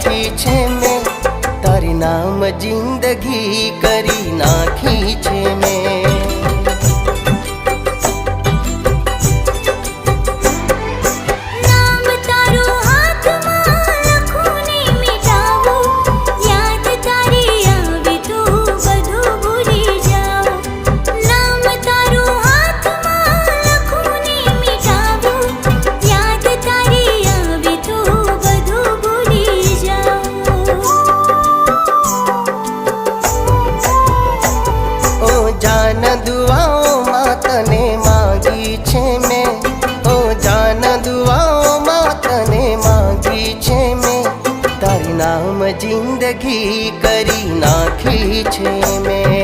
રાખી છે મેં, તારી નામ જિંદગી કરી નાખી છે મેં। नाम जिंदगी करी नाखी छे मैं।